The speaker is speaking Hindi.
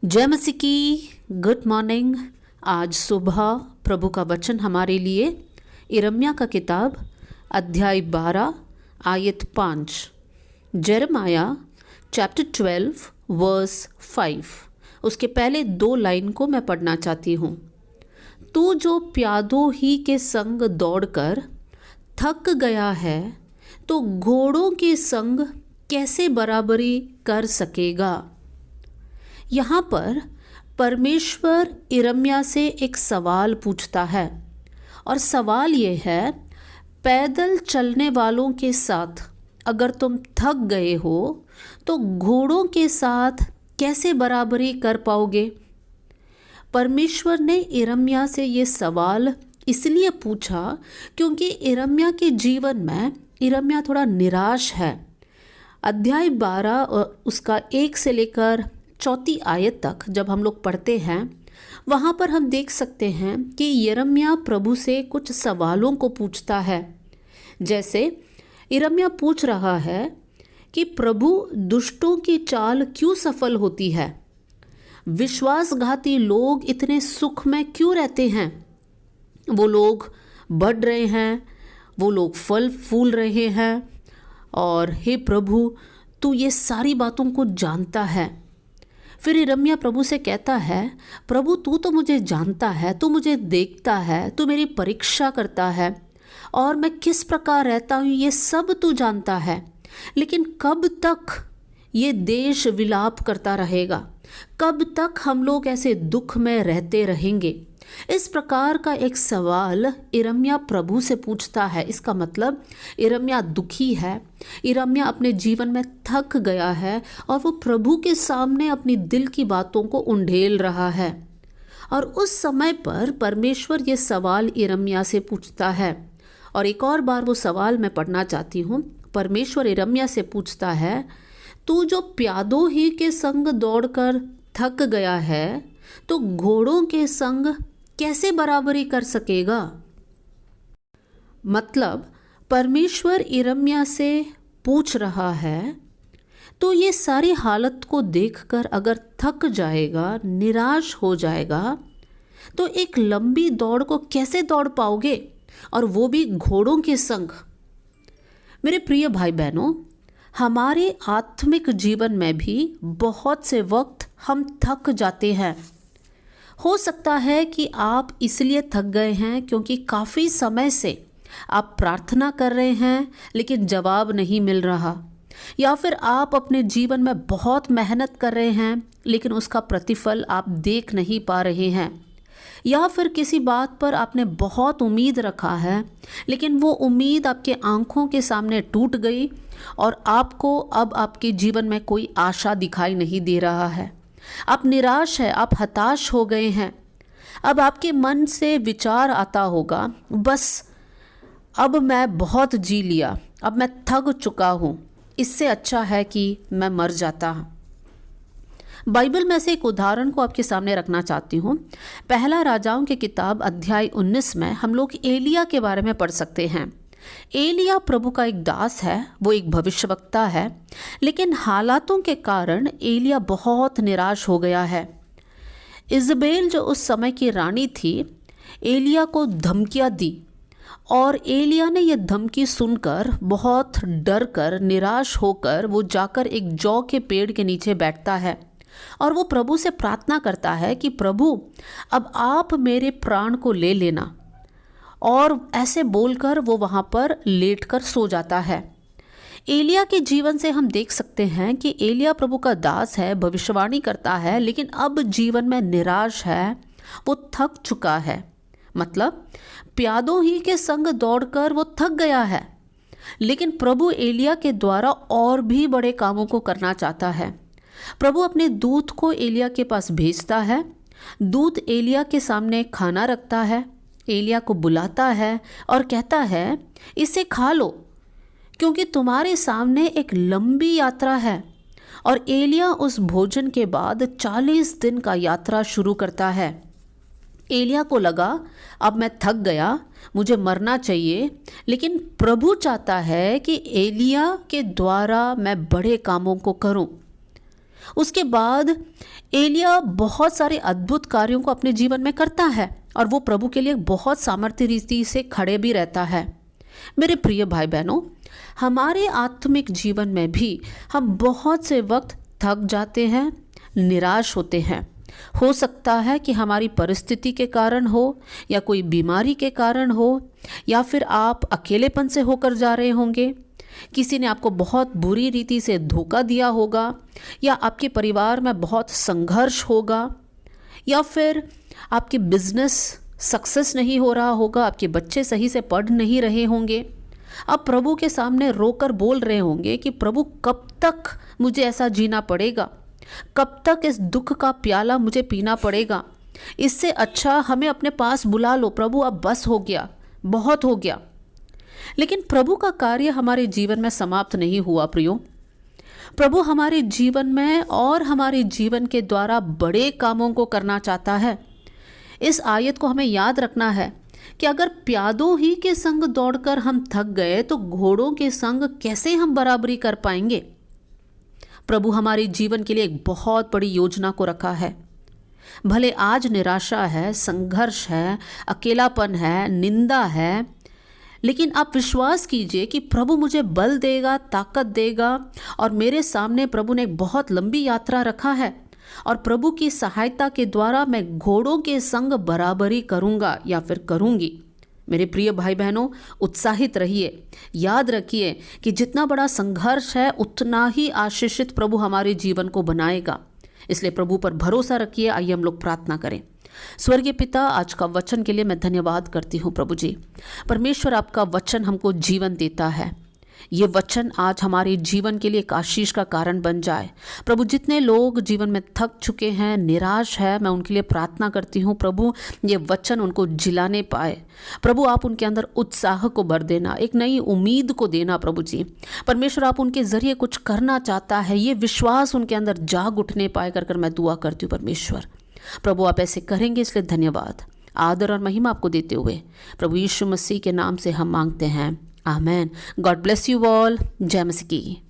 जय मसीह की गुड मॉर्निंग। आज सुबह प्रभु का वचन हमारे लिए यिर्मयाह का किताब अध्याय 12 आयत 5, यिर्मयाह चैप्टर 12 वर्स 5। उसके पहले 2 लाइन को मैं पढ़ना चाहती हूँ। तू जो प्यादों ही के संग दौड़कर थक गया है, तो घोड़ों के संग कैसे बराबरी कर सकेगा। यहाँ पर परमेश्वर यिर्मयाह से एक सवाल पूछता है और सवाल ये है, पैदल चलने वालों के साथ अगर तुम थक गए हो तो घोड़ों के साथ कैसे बराबरी कर पाओगे। परमेश्वर ने यिर्मयाह से ये सवाल इसलिए पूछा क्योंकि यिर्मयाह के जीवन में यिर्मयाह थोड़ा निराश है। अध्याय 12 उसका 1 से लेकर 4 आयत तक जब हम लोग पढ़ते हैं, वहाँ पर हम देख सकते हैं कि यिर्मयाह प्रभु से कुछ सवालों को पूछता है। जैसे यिर्मयाह पूछ रहा है कि प्रभु, दुष्टों की चाल क्यों सफल होती है, विश्वासघाती लोग इतने सुख में क्यों रहते हैं, वो लोग बढ़ रहे हैं, वो लोग फल फूल रहे हैं, और हे प्रभु तू ये सारी बातों को जानता है। फिर यिर्मयाह प्रभु से कहता है, प्रभु तू तो मुझे जानता है, तू मुझे देखता है, तू मेरी परीक्षा करता है और मैं किस प्रकार रहता हूँ ये सब तू जानता है। लेकिन कब तक ये देश विलाप करता रहेगा, कब तक हम लोग ऐसे दुख में रहते रहेंगे। इस प्रकार का एक सवाल यिर्मयाह प्रभु से पूछता है। इसका मतलब यिर्मयाह दुखी है, यिर्मयाह अपने जीवन में थक गया है और वो प्रभु के सामने अपनी दिल की बातों को उंडेल रहा है। और उस समय पर परमेश्वर ये सवाल यिर्मयाह से पूछता है। और एक और बार वो सवाल मैं पढ़ना चाहती हूँ। परमेश्वर यिर्मयाह से पूछता है, तू जो प्यादों ही के संग दौड़कर थक गया है, तो घोड़ों के संग कैसे बराबरी कर सकेगा। मतलब परमेश्वर यिर्मयाह से पूछ रहा है, तो ये सारी हालत को देखकर अगर थक जाएगा, निराश हो जाएगा, तो एक लंबी दौड़ को कैसे दौड़ पाओगे, और वो भी घोड़ों के संग। मेरे प्रिय भाई बहनों, हमारे आत्मिक जीवन में भी बहुत से वक्त हम थक जाते हैं। हो सकता है कि आप इसलिए थक गए हैं क्योंकि काफ़ी समय से आप प्रार्थना कर रहे हैं लेकिन जवाब नहीं मिल रहा, या फिर आप अपने जीवन में बहुत मेहनत कर रहे हैं लेकिन उसका प्रतिफल आप देख नहीं पा रहे हैं, या फिर किसी बात पर आपने बहुत उम्मीद रखा है लेकिन वो उम्मीद आपके आंखों के सामने टूट गई और आपको अब आपके जीवन में कोई आशा दिखाई नहीं दे रहा है। आप निराश है, आप हताश हो गए हैं। अब आपके मन से विचार आता होगा, बस अब मैं बहुत जी लिया, अब मैं थक चुका हूँ, इससे अच्छा है कि मैं मर जाता। बाइबल में से एक उदाहरण को आपके सामने रखना चाहती हूँ। पहला राजाओं की किताब अध्याय 19 में हम लोग एलिय्याह के बारे में पढ़ सकते हैं। एलिय्याह प्रभु का एक दास है, वो एक भविष्यवक्ता है, लेकिन हालातों के कारण एलिय्याह बहुत निराश हो गया है। इज़बेल जो उस समय की रानी थी, एलिय्याह को धमकियाँ दी और एलिय्याह ने यह धमकी सुनकर बहुत डर कर, निराश होकर वो जाकर एक जौ के पेड़ के नीचे बैठता है और वो प्रभु से प्रार्थना करता है कि प्रभु अब आप मेरे प्राण को ले लेना। और ऐसे बोलकर वो वहाँ पर लेटकर सो जाता है। एलिय्याह के जीवन से हम देख सकते हैं कि एलिय्याह प्रभु का दास है, भविष्यवाणी करता है, लेकिन अब जीवन में निराश है, वो थक चुका है। मतलब प्यादों ही के संग दौड़कर वो थक गया है, लेकिन प्रभु एलिय्याह के द्वारा और भी बड़े कामों को करना चाहता है। प्रभु अपने दूत को एलिय्याह के पास भेजता है। दूत एलिय्याह के सामने खाना रखता है, एलिय्याह को बुलाता है और कहता है, इसे खा लो क्योंकि तुम्हारे सामने एक लंबी यात्रा है। और एलिय्याह उस भोजन के बाद 40 दिन का यात्रा शुरू करता है। एलिय्याह को लगा अब मैं थक गया, मुझे मरना चाहिए, लेकिन प्रभु चाहता है कि एलिय्याह के द्वारा मैं बड़े कामों को करूं। उसके बाद एलिया बहुत सारे अद्भुत कार्यों को अपने जीवन में करता है और वो प्रभु के लिए बहुत सामर्थ्य रीति से खड़े भी रहता है। मेरे प्रिय भाई बहनों, हमारे आत्मिक जीवन में भी हम बहुत से वक्त थक जाते हैं, निराश होते हैं। हो सकता है कि हमारी परिस्थिति के कारण हो, या कोई बीमारी के कारण हो, या फिर आप अकेलेपन से होकर जा रहे होंगे। किसी ने आपको बहुत बुरी रीति से धोखा दिया होगा, या आपके परिवार में बहुत संघर्ष होगा, या फिर आपके बिजनेस सक्सेस नहीं हो रहा होगा, आपके बच्चे सही से पढ़ नहीं रहे होंगे। अब प्रभु के सामने रोकर बोल रहे होंगे कि प्रभु कब तक मुझे ऐसा जीना पड़ेगा, कब तक इस दुख का प्याला मुझे पीना पड़ेगा। इससे अच्छा हमें अपने पास बुला लो प्रभु, अब बस हो गया, बहुत हो गया। लेकिन प्रभु का कार्य हमारे जीवन में समाप्त नहीं हुआ प्रियो। प्रभु हमारे जीवन में और हमारे जीवन के द्वारा बड़े कामों को करना चाहता है। इस आयत को हमें याद रखना है कि अगर प्यादों ही के संग दौड़कर हम थक गए तो घोड़ों के संग कैसे हम बराबरी कर पाएंगे। प्रभु हमारे जीवन के लिए एक बहुत बड़ी योजना को रखा है। भले आज निराशा है, संघर्ष है, अकेलापन है, निंदा है, लेकिन आप विश्वास कीजिए कि प्रभु मुझे बल देगा, ताकत देगा, और मेरे सामने प्रभु ने एक बहुत लंबी यात्रा रखा है और प्रभु की सहायता के द्वारा मैं घोड़ों के संग बराबरी करूंगा या फिर करूंगी। मेरे प्रिय भाई बहनों, उत्साहित रहिए। याद रखिए कि जितना बड़ा संघर्ष है उतना ही आशीषित प्रभु हमारे जीवन को बनाएगा। इसलिए प्रभु पर भरोसा रखिए। आइए हम लोग प्रार्थना करें। स्वर्गीय पिता, आज का वचन के लिए मैं धन्यवाद करती हूँ प्रभु जी। परमेश्वर, आपका वचन हमको जीवन देता है। ये वचन आज हमारे जीवन के लिए एक आशीष का कारण बन जाए। प्रभु, जितने लोग जीवन में थक चुके हैं, निराश है, मैं उनके लिए प्रार्थना करती हूँ प्रभु, ये वचन उनको जिलाने पाए। प्रभु, आप उनके अंदर उत्साह को भर देना, एक नई उम्मीद को देना प्रभु जी। परमेश्वर, आप उनके ज़रिए कुछ करना चाहता है, ये विश्वास उनके अंदर जाग उठने पाए कर मैं दुआ करती हूँ परमेश्वर। प्रभु, आप ऐसे करेंगे, इसलिए धन्यवाद। आदर और महिमा आपको देते हुए प्रभु यीशु मसीह के नाम से हम मांगते हैं, amen. God bless you all. जय मसीह की।